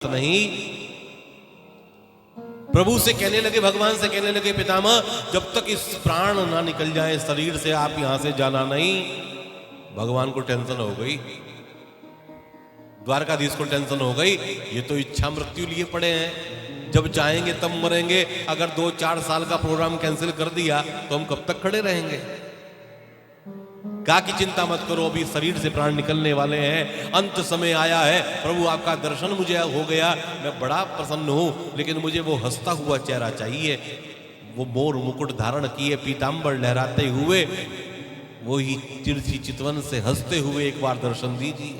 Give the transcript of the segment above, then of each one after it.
नहीं। प्रभु से कहने लगे, भगवान से कहने लगे, पितामह जब तक इस प्राण ना निकल जाए शरीर से आप यहां से जाना नहीं। भगवान को टेंशन हो गई, द्वारकाधीश को टेंशन हो गई, ये तो इच्छा मृत्यु लिए पड़े हैं, जब चाहेंगे तब मरेंगे। अगर 2-4 साल का प्रोग्राम कैंसिल कर दिया तो हम कब तक खड़े रहेंगे। कहा कि चिंता मत करो, अभी शरीर से प्राण निकलने वाले हैं, अंत समय आया है। प्रभु आपका दर्शन मुझे हो गया, मैं बड़ा प्रसन्न हूं, लेकिन मुझे वो हंसता हुआ चेहरा चाहिए, वो मोर मुकुट धारण किए पीतांबर लहराते हुए, वो ही तिरछी चितवन से हंसते हुए एक बार दर्शन दीजिए।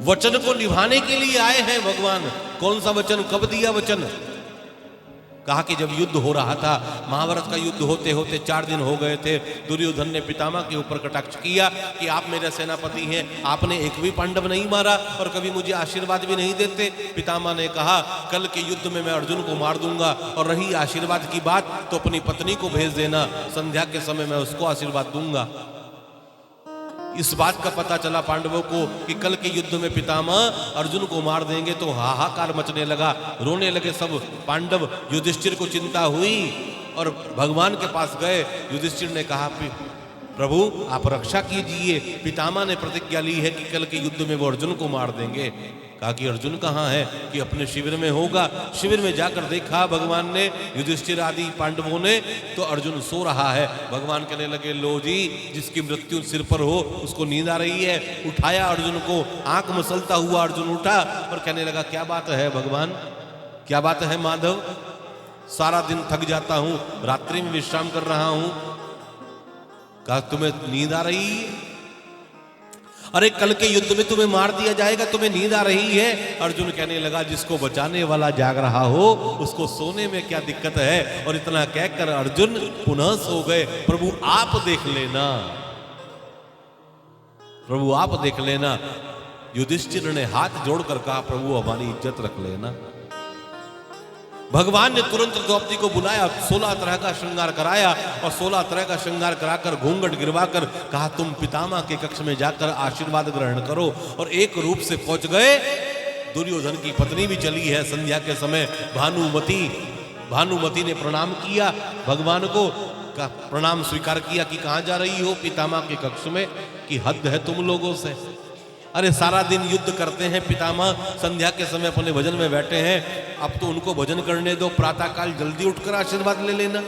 वचन को निभाने के लिए आए हैं भगवान। कौन सा वचन, कब दिया वचन? कहा कि जब युद्ध हो रहा था, महाभारत का युद्ध होते होते 4 दिन हो गए थे, दुर्योधन ने पितामह के ऊपर कटाक्ष किया कि आप मेरे सेनापति हैं, आपने एक भी पांडव नहीं मारा और कभी मुझे आशीर्वाद भी नहीं देते। पितामह ने कहा कल के युद्ध में मैं अर्जुन को मार दूंगा, और रही आशीर्वाद की बात तो अपनी पत्नी को भेज देना, संध्या के समय मैं उसको आशीर्वाद दूंगा। इस बात का पता चला पांडवों को कि कल के युद्ध में पितामह अर्जुन को मार देंगे, तो हाहाकार मचने लगा, रोने लगे सब पांडव। युधिष्ठिर को चिंता हुई और भगवान के पास गए। युधिष्ठिर ने कहा प्रभु आप रक्षा कीजिए, पितामह ने प्रतिज्ञा ली है कि कल के युद्ध में वो अर्जुन को मार देंगे। कहा कि अर्जुन कहाँ है? कि अपने शिविर में होगा। शिविर में जाकर देखा भगवान ने, युधिष्ठिर आदि पांडवों ने, तो अर्जुन सो रहा है। भगवान कहने लगे, लो जी, जिसकी मृत्यु सिर पर हो उसको नींद आ रही है। उठाया अर्जुन को, आंख मसलता हुआ अर्जुन उठा और कहने लगा, क्या बात है भगवान, क्या बात है माधव, सारा दिन थक जाता हूं, रात्रि में विश्राम कर रहा हूं, कहा तुम्हें नींद आ रही है? अरे कल के युद्ध में तुम्हें मार दिया जाएगा, तुम्हें नींद आ रही है? अर्जुन कहने लगा, जिसको बचाने वाला जाग रहा हो उसको सोने में क्या दिक्कत है। और इतना कहकर अर्जुन पुनः सो गए। प्रभु आप देख लेना, प्रभु आप देख लेना। युधिष्ठिर ने हाथ जोड़कर कहा, प्रभु हमारी इज्जत रख लेना। भगवान ने तुरंत द्रौपदी को बुलाया, 16 तरह का श्रृंगार कराया, और 16 तरह का श्रृंगार कराकर घूंघट गिरवाकर कहा, तुम पितामह के कक्ष में जाकर आशीर्वाद ग्रहण करो। और एक रूप से पहुंच गए। दुर्योधन की पत्नी भी चली है संध्या के समय, भानुमति ने प्रणाम किया भगवान को, प्रणाम स्वीकार किया कि कहां जा रही हो? पितामह के कक्ष में। कि हद है तुम लोगों से, अरे सारा दिन युद्ध करते हैं पितामह, संध्या के समय अपने भजन में बैठे हैं, अब तो उनको भजन करने दो, प्रातःकाल जल्दी उठकर आशीर्वाद ले लेना।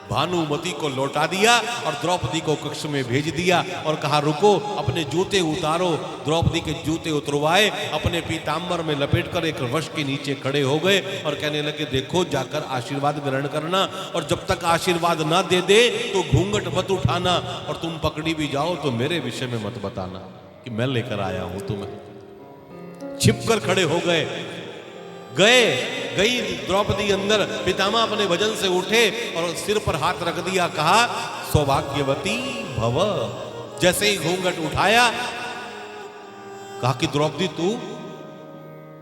भानुमति को लौटा दिया और द्रौपदी को कक्ष में भेज दिया और कहा, रुको, अपने जूते उतारो। द्रौपदी के जूते उतरवाए, अपने पीताम्बर में लपेटकर एक वृक्ष के नीचे खड़े हो गए और कहने लगे, देखो जाकर आशीर्वाद ग्रहण करना, और जब तक आशीर्वाद ना दे दे तो घूंघट मत उठाना, और तुम पकड़ी भी जाओ तो मेरे विषय में मत बताना कि मैं लेकर आया हूं तुम्हें। छिपकर खड़े हो गई द्रौपदी अंदर। पितामह अपने भजन से उठे और सिर पर हाथ रख दिया, कहा, सौभाग्यवती भव। जैसे ही घूंघट उठाया, कहा कि द्रौपदी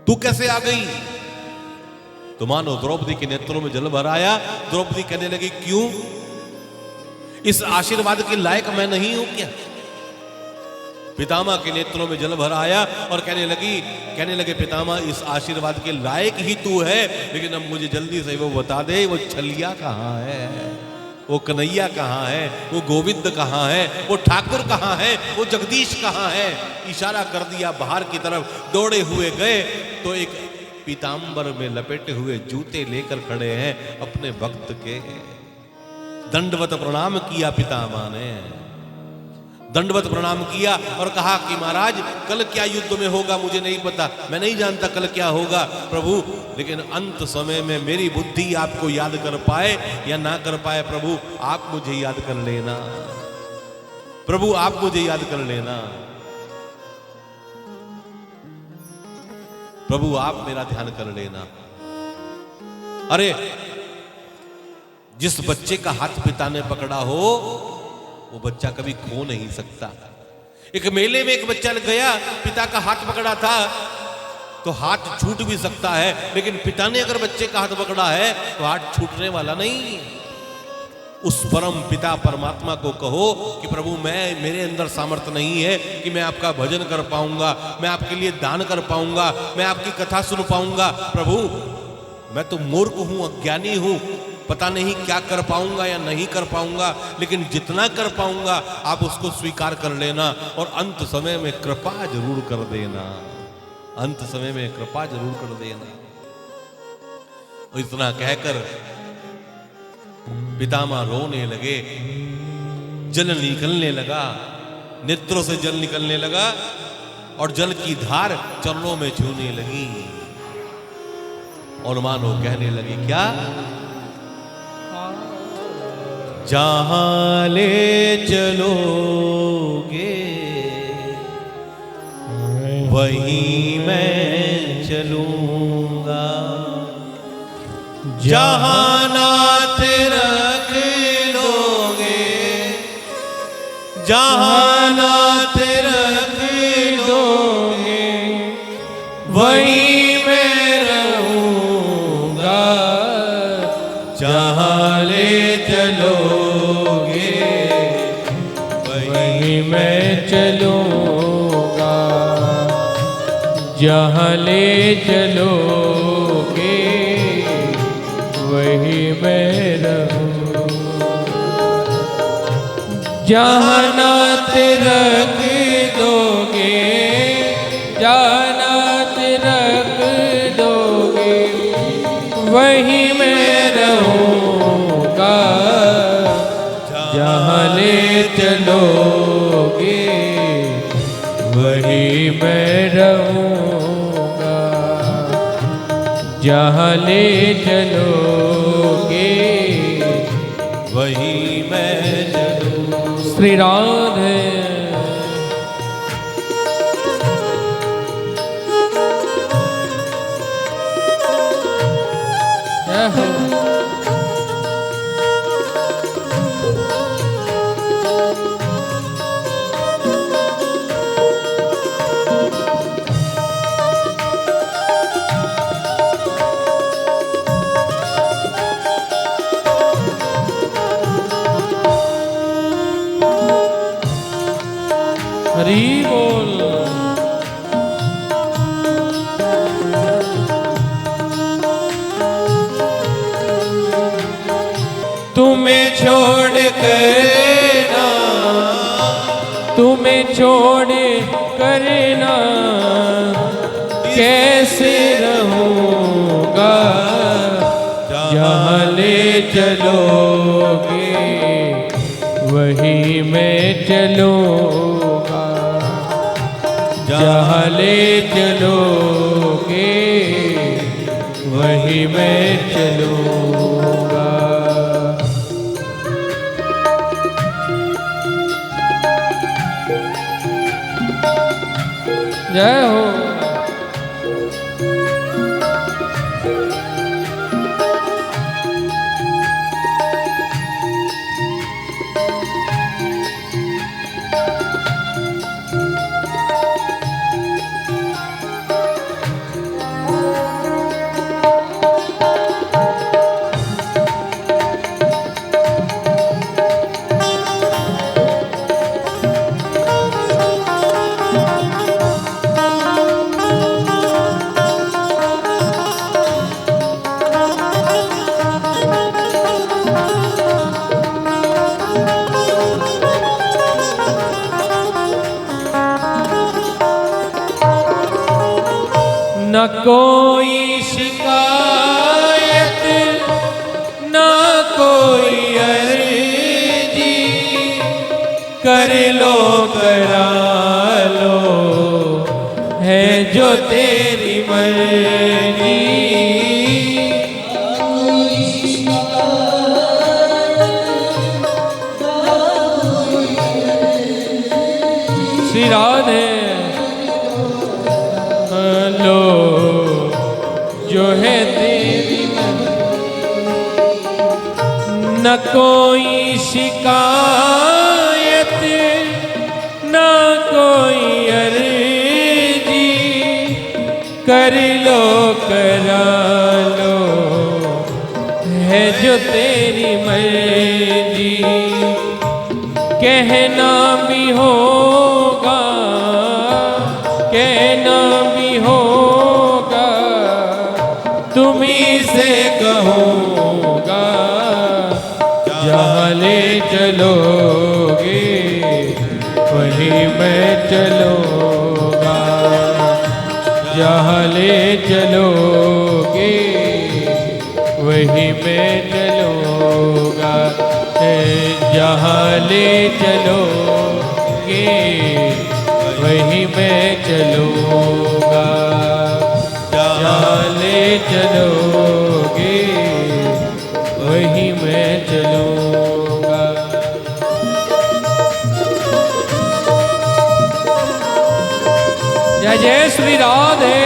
तू कैसे आ गई? तो मानो द्रौपदी के नेत्रों में जल भर आया। द्रौपदी कहने लगी, क्यों? इस आशीर्वाद के लायक मैं नहीं हूं क्या? पितामह के नेत्रों में जल भर आया और कहने लगे, पितामह इस आशीर्वाद के लायक ही तू है, लेकिन अब मुझे जल्दी से वो बता दे, वो छलिया कहाँ है, वो कन्हैया कहाँ है, वो गोविंद कहाँ है, वो ठाकुर कहाँ है, वो जगदीश कहाँ है? इशारा कर दिया बाहर की तरफ। दौड़े हुए गए तो एक पीताम्बर में लपेटे हुए जूते लेकर खड़े हैं अपने भक्त के। दंडवत प्रणाम किया पितामह ने, दंडवत प्रणाम किया और कहा कि महाराज कल क्या युद्ध में होगा मुझे नहीं पता, मैं नहीं जानता कल क्या होगा प्रभु, लेकिन अंत समय में मेरी बुद्धि आपको याद कर पाए या ना कर पाए, प्रभु आप मुझे याद कर लेना, प्रभु आप मुझे याद कर लेना, प्रभु आप मेरा ध्यान कर लेना। अरे जिस बच्चे का हाथ पिता ने पकड़ा हो वो बच्चा कभी खो नहीं सकता। एक मेले में एक बच्चा गया, पिता का हाथ पकड़ा था, तो हाथ छूट भी सकता है, लेकिन पिता ने अगर बच्चे का हाथ पकड़ा है तो हाथ छूटने वाला नहीं। उस परम पिता परमात्मा को कहो कि प्रभु मेरे अंदर सामर्थ्य नहीं है कि मैं आपका भजन कर पाऊंगा, मैं आपके लिए दान कर पाऊंगा, मैं आपकी कथा सुन पाऊंगा। प्रभु मैं तो मूर्ख हूं, अज्ञानी हूं, पता नहीं क्या कर पाऊंगा या नहीं कर पाऊंगा, लेकिन जितना कर पाऊंगा आप उसको स्वीकार कर लेना और अंत समय में कृपा जरूर कर देना, अंत समय में कृपा जरूर कर देना। और इतना कहकर पितामह रोने लगे, जल निकलने लगा, नेत्रों से जल निकलने लगा और जल की धार चरणों में छूने लगी और मानो कहने लगी क्या, जहां ले चलोगे वहीं मैं चलूंगा, जहां नाथ रख लोगे, जहां नाथ रख लोगे वहीं मैं रहूंगा, जहां ले चलोगे वहीं मैं चलूंगा, जहाँ ले चलोगे वही मैं रहूं, जहाँ नाथ रख दोगे, जहाँ नाथ रख दोगे वही मैं रहूंगा, जहाँ ले चलोगे वही मैं रहूंगा, जहाँ ले चलोगे वही मैं चलूं। श्री राधे। जय हो। हरि बोल। तुम्हें छोड़ कर ना, तुम्हें छोड़ कर ना कैसे रहूंगा, जहाँ ले चलोगे वही मैं चलूंगा, जहाँ ले चलोगे वही मैं चलूंगा। जय हो। न कोई शिकायत न कोई अर्जी, कर लो करा लो है जो तेरी मर्जी। श्री राधे। लो जो है तेरी न कोई शिकायत न कोई अर्जी, कर लो करा लो है जो तेरी मर्जी। तुम्ही से कहूँगा, जहाँ ले चलोगे वहीं मैं चलूँगा, जहाँ ले चलोगे वहीं मैं चलूँगा, जहाँ ले चलोगे वहीं मैं चलूँगा, जहाँ ले चलोगे वहीं मैं चलूँगा। जय जय श्री राधे।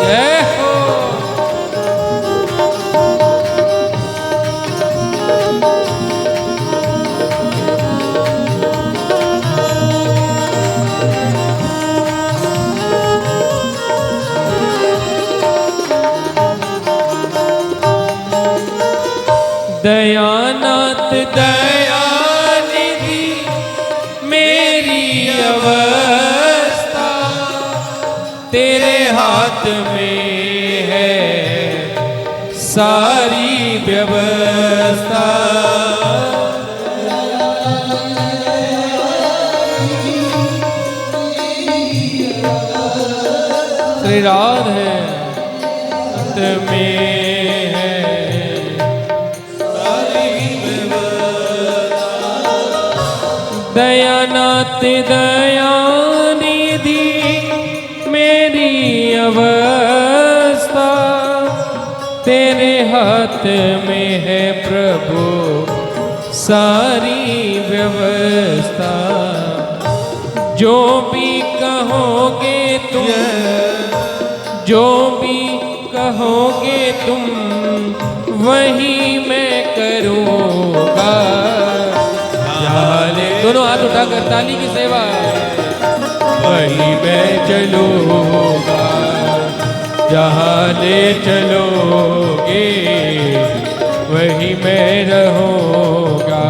जय हो। दयानाथ दयानिधि मेरी अवस्था तेरे हाथ में है सारी व्यवस्था। श्री राधे हाथ में दयानाथ दयानिधि मेरी अवस्था तेरे हाथ में है प्रभु सारी व्यवस्था। जो भी कहोगे तुम, जो भी कहोगे तुम वही मैं करूँगा। दोनों हाथ उठाकर ताली की सेवा। वही मैं चलूँगा, जहाँ ले चलोगे वही मैं रहूँगा।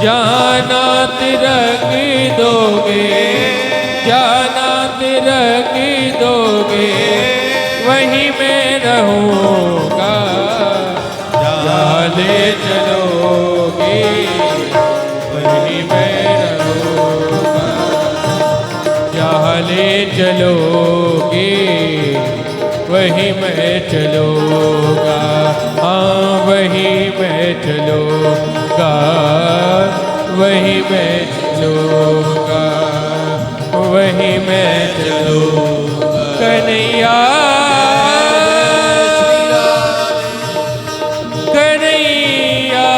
जहाँ नाथ रख दोगे, जहाँ नाथ रख दोगे वही मैं रहूँगा। जहाँ ले चलोगे वही मैं रहूँगा, जहाँ ले चलोगे वही मैं चलूँगा। हाँ वही मैं चलूँगा, वही मैं चलूँगा, वही मैं चलूँगा। कन्हैया कन्हैया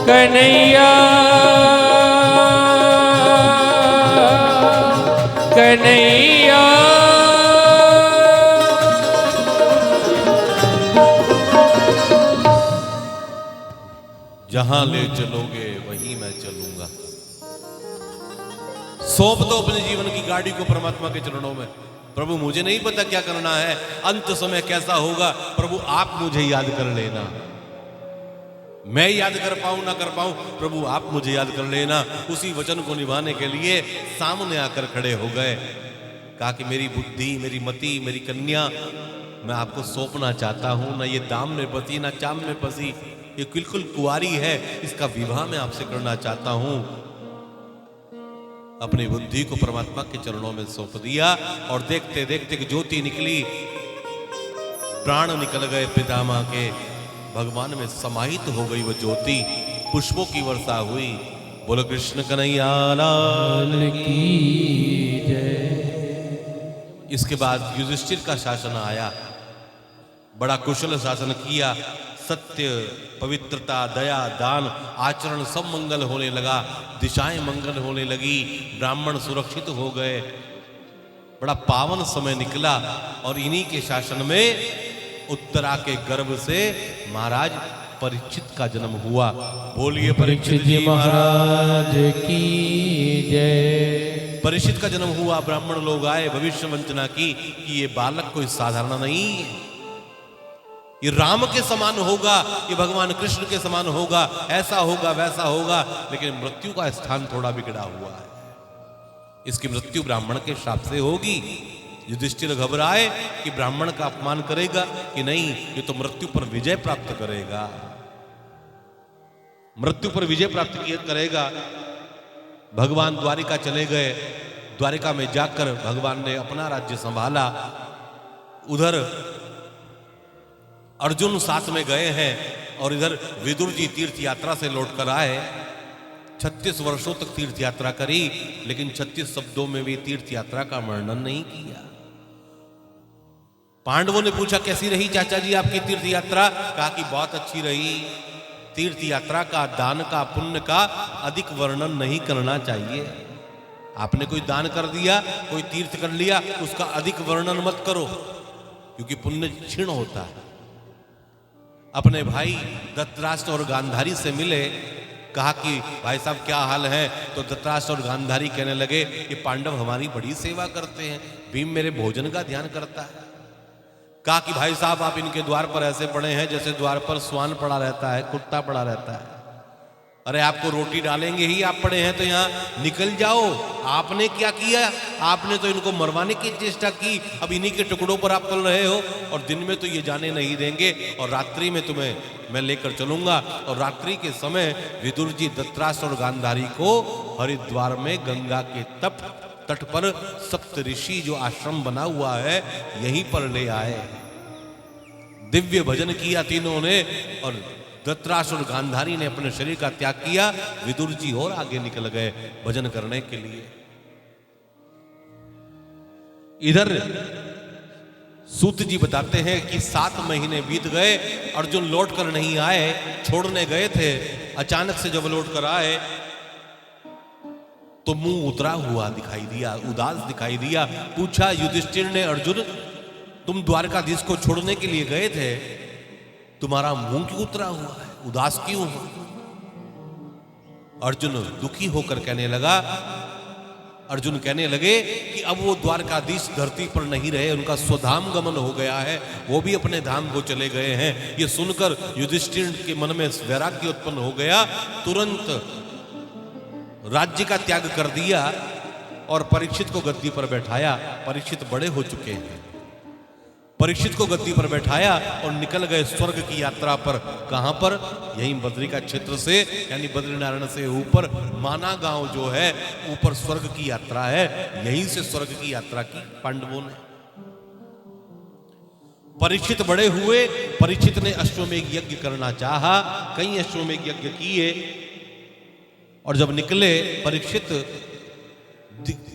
कन्हैया कन्हैया। जहां ले चलोगे वहीं मैं चलूंगा। सौंप दो अपने जीवन की गाड़ी को परमात्मा के चरणों में। प्रभु मुझे नहीं पता क्या करना है, अंत समय कैसा होगा, प्रभु आप मुझे याद कर लेना। मैं याद कर पाऊं ना कर पाऊं, प्रभु आप मुझे याद कर लेना। उसी वचन को निभाने के लिए सामने आकर खड़े हो गए। कहा कि मेरी बुद्धि, मेरी मति, मेरी कन्या मैं आपको सौंपना चाहता हूं। ना ये दाम में बसी ना चाम में फंसी, ये बिल्कुल कुंवारी है, इसका विवाह मैं आपसे करना चाहता हूं। अपनी बुद्धि को परमात्मा के चरणों में सौंप दिया और देखते देखते कि ज्योति निकली, प्राण निकल गए पितामह के, भगवान में समाहित हो गई वो ज्योति, पुष्पों की वर्षा हुई। बोलो कृष्ण कन्हैया लाल की जय। इसके बाद युधिष्ठिर का शासन आया, बड़ा कुशल शासन किया। सत्य, पवित्रता, दया, दान, आचरण सब मंगल होने लगा, दिशाएं मंगल होने लगी, ब्राह्मण सुरक्षित हो गए। बड़ा पावन समय निकला और इन्हीं के शासन में उत्तरा के गर्भ से महाराज परीक्षित का जन्म हुआ। बोलिए परीक्षित जी महाराज की जय। परीक्षित का जन्म हुआ, ब्राह्मण लोग आए, भविष्य वंचना की कि ये बालक कोई साधारण नहीं है, ये राम के समान होगा, ये भगवान कृष्ण के समान होगा, ऐसा होगा वैसा होगा, लेकिन मृत्यु का स्थान थोड़ा बिगड़ा हुआ है। इसकी मृत्यु ब्राह्मण के श्राप से होगी। युधिष्ठिर घबराए कि ब्राह्मण का अपमान करेगा कि नहीं, ये तो मृत्यु पर विजय प्राप्त करेगा, मृत्यु पर विजय प्राप्त करेगा। भगवान द्वारिका चले गए। द्वारिका में जाकर भगवान ने अपना राज्य संभाला। उधर अर्जुन साथ में गए हैं और इधर विदुर जी तीर्थ यात्रा से लौटकर आए। 36 वर्षों तक तीर्थ यात्रा करी, लेकिन 36 शब्दों में भी तीर्थ यात्रा का वर्णन नहीं किया। पांडवों ने पूछा कैसी रही चाचा जी आपकी तीर्थ यात्रा? कहा कि बहुत अच्छी रही। तीर्थ यात्रा का, दान का, पुण्य का अधिक वर्णन नहीं करना चाहिए। आपने कोई दान कर दिया, कोई तीर्थ कर लिया, उसका अधिक वर्णन मत करो, क्योंकि पुण्य क्षीण होता है। अपने भाई धृतराष्ट्र और गांधारी से मिले, कहा कि भाई साहब क्या हाल है? तो धृतराष्ट्र और गांधारी कहने लगे कि पांडव हमारी बड़ी सेवा करते हैं, भीम मेरे भोजन का ध्यान करता है। कहा कि भाई साहब आप इनके द्वार पर ऐसे पड़े हैं जैसे द्वार पर स्वान पड़ा रहता है, कुत्ता पड़ा रहता है। अरे आपको रोटी डालेंगे ही आप पड़े हैं, तो यहाँ निकल जाओ। आपने क्या किया? आपने तो इनको मरवाने की चेष्टा की, अब इन्हीं के टुकड़ों पर आप चल रहे हो, और दिन में तो ये जाने नहीं देंगे, और रात्रि में तुम्हें मैं लेकर चलूंगा। और रात्रि के समय विदुर जी धृतराष्ट्र और गांधारी को हरिद्वार में गंगा के तट पर सप्त ऋषि जो आश्रम बना हुआ है यहीं पर ले आए। दिव्य भजन किया तीनों ने, और धृतराष्ट्र और गांधारी ने अपने शरीर का त्याग किया। विदुर जी और आगे निकल गए भजन करने के लिए। इधर सूत जी बताते हैं कि 7 महीने बीत गए, अर्जुन लौट कर नहीं आए। छोड़ने गए थे, अचानक से जब लौट कर आए तो मुंह उतरा हुआ दिखाई दिया, उदास दिखाई दिया। पूछा युधिष्ठिर ने, अर्जुन तुम द्वारकाधीश को छोड़ने के लिए गए थे, तुम्हारा मुंह क्यों उतरा हुआ है, उदास क्यों हो? अर्जुन दुखी होकर कहने लगा, अर्जुन कहने लगे कि अब वो द्वारकाधीश धरती पर नहीं रहे, उनका स्वधाम गमन हो गया है, वो भी अपने धाम को चले गए हैं। ये सुनकर युधिष्ठिर के मन में वैराग्य उत्पन्न हो गया। तुरंत राज्य का त्याग कर दिया और परीक्षित को गद्दी पर बैठाया। परीक्षित बड़े हो चुके हैं। परीक्षित को गद्दी पर बैठाया और निकल गए स्वर्ग की यात्रा पर। कहां पर? यहीं बद्री का क्षेत्र से, यानी बद्रीनारायण से ऊपर माना गांव जो है, ऊपर स्वर्ग की यात्रा है। यहीं से स्वर्ग की यात्रा की पांडवों ने। परीक्षित बड़े हुए। परीक्षित ने अश्वमेध यज्ञ करना चाहा, कई अश्वमेध यज्ञ किए, और जब निकले परीक्षित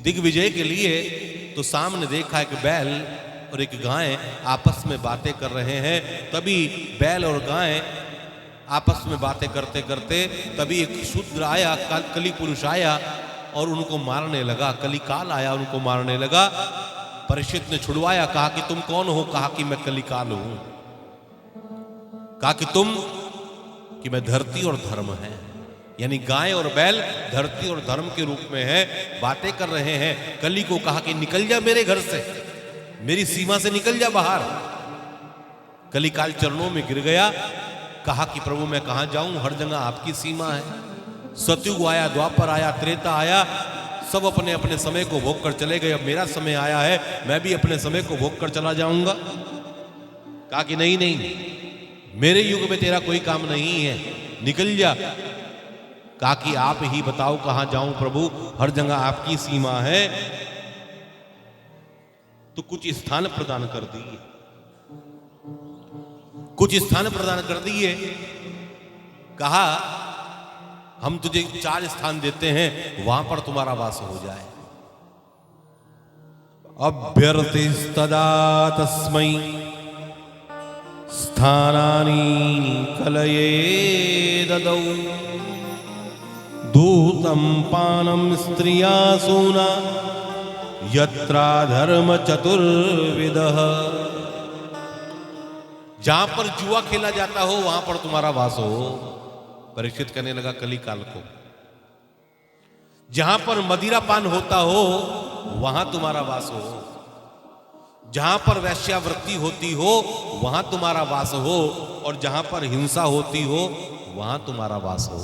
दिग्विजय के लिए, तो सामने देखा एक बैल और एक गाय आपस में बातें कर रहे हैं। तभी बैल और गाय आपस में बातें करते करते तभी एक शूद्र आया, कली पुरुष आया और उनको मारने लगा। कलिकाल आया, उनको मारने लगा। परीक्षित ने छुड़वाया। कहा कि तुम कौन हो? कहा कि मैं कलिकाल हूं। कहा कि तुम? कि मैं धरती और धर्म है। यानी गाय और बैल धरती और धर्म के रूप में है, बातें कर रहे हैं। कली को कहा कि निकल जा मेरे घर से, मेरी सीमा से निकल जा बाहर। कलिकाल चरणों में गिर गया। कहा कि प्रभु मैं कहां जाऊं, हर जगह आपकी सीमा है। सतयुग आया, द्वापर आया, त्रेता आया, सब अपने अपने समय को भोग कर चले गए। अब मेरा समय आया है, मैं भी अपने समय को भोग कर चला जाऊंगा। कहा कि नहीं नहीं, मेरे युग में तेरा कोई काम नहीं है, निकल जा। कहा कि आप ही बताओ कहां जाऊं प्रभु, हर जगह आपकी सीमा है। तो कुछ स्थान प्रदान कर दिए, कुछ स्थान प्रदान कर दिए। कहा हम तुझे 4 स्थान देते हैं, वहां पर तुम्हारा वास हो जाए। अभ्यर्थिस्तदा तस्मै स्थानानि कलये ददौ दूतं पानं स्त्रिया सूना यत्रा धर्म चतुर्विदः। जहां पर जुआ खेला जाता हो वहां पर तुम्हारा वास हो। परीक्षित करने लगा कलिकाल को। जहां पर मदिरा पान होता हो वहां तुम्हारा वास हो। जहां पर वैश्यावृत्ति होती हो वहां तुम्हारा वास हो, और जहां पर हिंसा होती हो वहां तुम्हारा वास हो।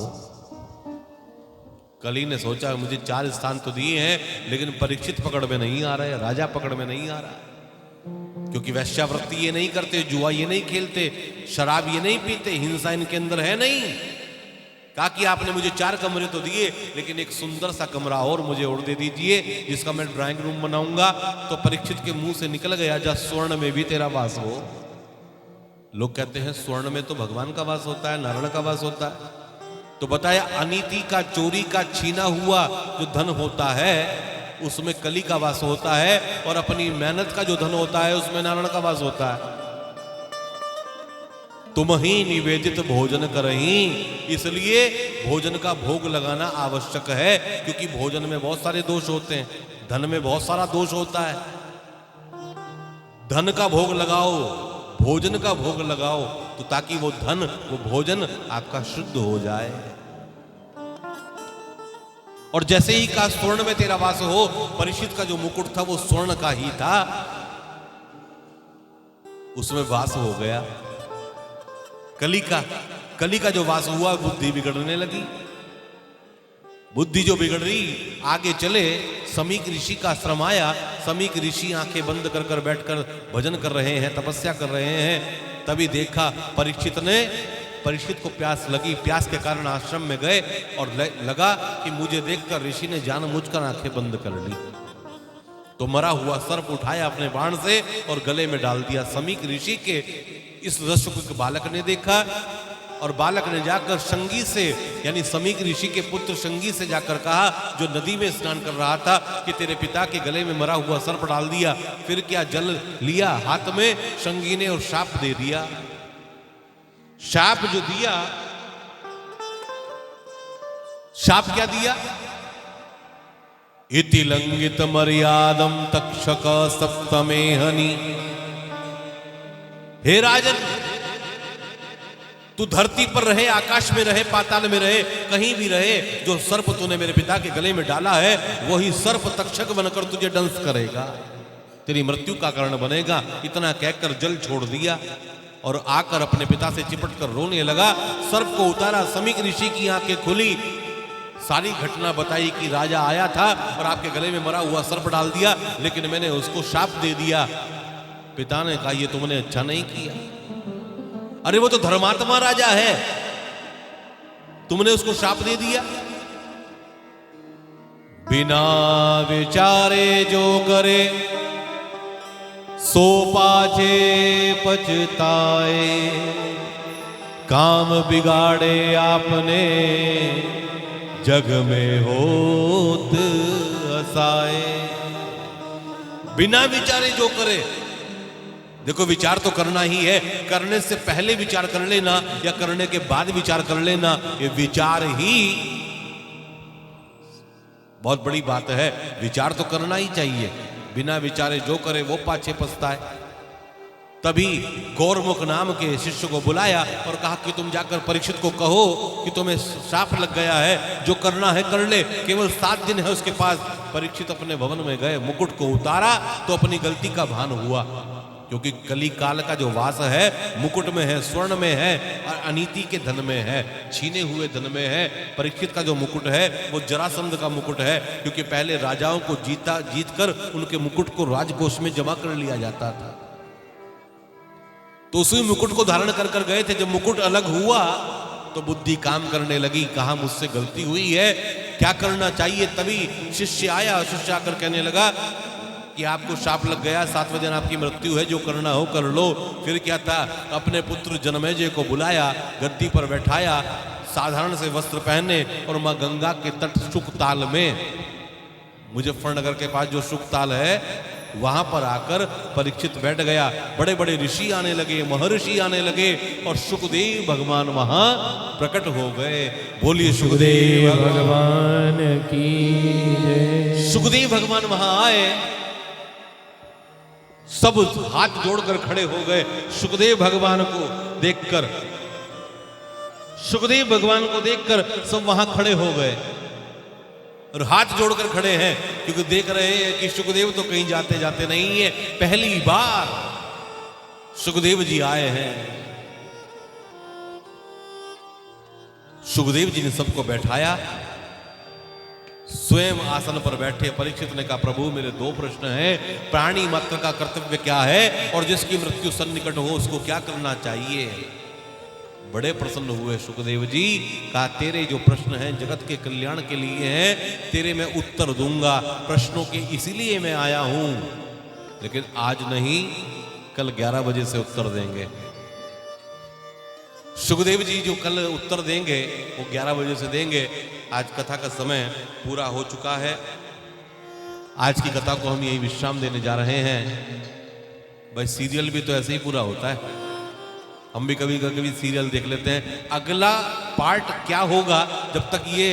कली ने सोचा मुझे 4 स्थान तो दिए हैं, लेकिन परीक्षित पकड़ में नहीं आ रहे, राजा पकड़ में नहीं आ रहा, क्योंकि वैश्यावृत्ति ये नहीं करते, जुआ ये नहीं खेलते, शराब ये नहीं पीते, हिंसा इनके अंदर है नहीं। कहा कि आपने मुझे 4 कमरे तो दिए, लेकिन एक सुंदर सा कमरा और मुझे और दे दीजिए, जिसका मैं ड्राइंग रूम बनाऊंगा। तो परीक्षित के मुंह से निकल गया, जा स्वर्ण में भी तेरा वास हो। लोग कहते हैं स्वर्ण में तो भगवान का वास होता है, नारायण का वास होता है। तो बताया अनीति का, चोरी का, छीना हुआ जो धन होता है उसमें कली का वास होता है, और अपनी मेहनत का जो धन होता है उसमें नारायण का वास होता है। तुम ही निवेदित भोजन करही, इसलिए भोजन का भोग लगाना आवश्यक है, क्योंकि भोजन में बहुत सारे दोष होते हैं, धन में बहुत सारा दोष होता है। धन का भोग लगाओ, भोजन का भोग लगाओ, तो ताकि वो धन, वो भोजन आपका शुद्ध हो जाए। और जैसे ही कहा स्वर्ण में तेरा वास हो, परीक्षित का जो मुकुट था वो स्वर्ण का ही था, उसमें वास हो गया। कली का जो वास हुआ, बुद्धि बिगड़ने लगी। बुद्धि जो बिगड़ रही, आगे चले समीक ऋषि का आश्रम आया। समीक ऋषि आंखें बंद कर कर बैठकर भजन कर रहे हैं, तपस्या कर रहे हैं। तभी देखा परीक्षित को प्यास लगी, प्यास के कारण आश्रम में गए, और लगा कि मुझे देखकर ऋषि ने जानबूझकर आंखें बंद कर ली। तो मरा हुआ सर्प उठाया अपने बाण से और गले में डाल दिया। समीक ऋषि के इस दृश्य को बालक ने देखा, और बालक ने जाकर शंगी से, यानी समीक ऋषि के पुत्र शंगी से जाकर कहा, जो नदी में स्नान कर रहा था, कि तेरे पिता के गले में मरा हुआ सर्प डाल दिया। फिर क्या जल लिया हाथ में शंगी ने और शाप दे दिया। शाप जो दिया, शाप क्या दिया? इति लंघित मर्यादम तक्षक सप्तमेहनि। हे राजन, तू धरती पर रहे, आकाश में रहे, पाताल में रहे, कहीं भी रहे, जो सर्प तूने मेरे पिता के गले में डाला है वही सर्प तक्षक बनकर तुझे दंश करेगा, तेरी मृत्यु का कारण बनेगा। इतना कहकर जल छोड़ दिया और आकर अपने पिता से चिपट कर रोने लगा। सर्प को उतारा, समीक ऋषि की आंखें खुली, सारी घटना बताई कि राजा आया था और आपके गले में मरा हुआ सर्प डाल दिया, लेकिन मैंने उसको शाप दे दिया। पिता ने कहा ये तुमने अच्छा नहीं किया, अरे वो तो धर्मात्मा राजा है, तुमने उसको शाप दे दिया। बिना विचारे जो करे सो पाछे पछताए, काम बिगाड़े आपने जग में होत असाए। बिना विचारे जो करे, देखो विचार तो करना ही है, करने से पहले विचार कर लेना या करने के बाद विचार कर लेना, ये विचार ही बहुत बड़ी बात है। विचार तो करना ही चाहिए, बिना विचारे जो करे वो पाछे पछताए। तभी गौरमुख नाम के शिष्य को बुलाया और कहा कि तुम जाकर परीक्षित को कहो कि तुम्हें शाप लग गया है, जो करना है कर ले, केवल 7 दिन है उसके पास। परीक्षित अपने भवन में गए, मुकुट को उतारा तो अपनी गलती का भान हुआ, क्योंकि कली काल का जो वास है मुकुट में है, स्वर्ण में है, और अनीति के धन में है, छीने हुए धन में है। परीक्षित का जो मुकुट है वो जरासंध का मुकुट है, क्योंकि पहले राजाओं को जीत कर उनके मुकुट को राजकोष में जमा कर लिया जाता था। तो उसी मुकुट को धारण कर कर गए थे। जब मुकुट अलग हुआ तो बुद्धि काम करने लगी, कहा मुझसे गलती हुई है, क्या करना चाहिए। तभी शिष्य आया, शिष्य आकर कहने लगा कि आपको शाप लग गया, 7वें दिन आपकी मृत्यु है, जो करना हो कर लो। फिर क्या था, अपने पुत्र जनमेजय को बुलाया, गद्दी पर बैठाया, साधारण से वस्त्र पहने, और मां गंगा के तट शुकताल में, मुजफ्फरनगर के पास जो शुकताल है वहां पर आकर परीक्षित बैठ गया। बड़े बड़े ऋषि आने लगे, महर्षि आने लगे, और सुखदेव भगवान वहां प्रकट हो गए। बोलिए सुखदेव भगवान की जय। सुखदेव भगवान वहां आए, सब हाथ जोड़कर खड़े हो गए सुखदेव भगवान को देखकर। सुखदेव भगवान को देखकर सब वहां खड़े हो गए। और हाथ जोड़कर खड़े हैं, क्योंकि देख रहे हैं कि सुखदेव तो कहीं जाते जाते नहीं है, पहली बार सुखदेव जी आए हैं। सुखदेव जी ने सबको बैठाया, स्वयं आसन पर बैठे। परीक्षित ने कहा, प्रभु मेरे दो प्रश्न हैं, प्राणी मात्र का कर्तव्य क्या है और जिसकी मृत्यु सन्निकट हो उसको क्या करना चाहिए। बड़े प्रसन्न हुए सुखदेव जी। कहा, तेरे जो प्रश्न हैं जगत के कल्याण के लिए हैं, तेरे मैं उत्तर दूंगा। प्रश्नों के इसीलिए मैं आया हूं, लेकिन आज नहीं, कल 11 बजे से उत्तर देंगे। सुखदेव जी जो कल उत्तर देंगे वो 11 बजे से देंगे। आज कथा का समय पूरा हो चुका है। आज की कथा को हम यही विश्राम देने जा रहे हैं। भाई सीरियल भी तो ऐसे ही पूरा होता है, हम भी कभी कभी सीरियल देख लेते हैं। अगला पार्ट क्या होगा, जब तक ये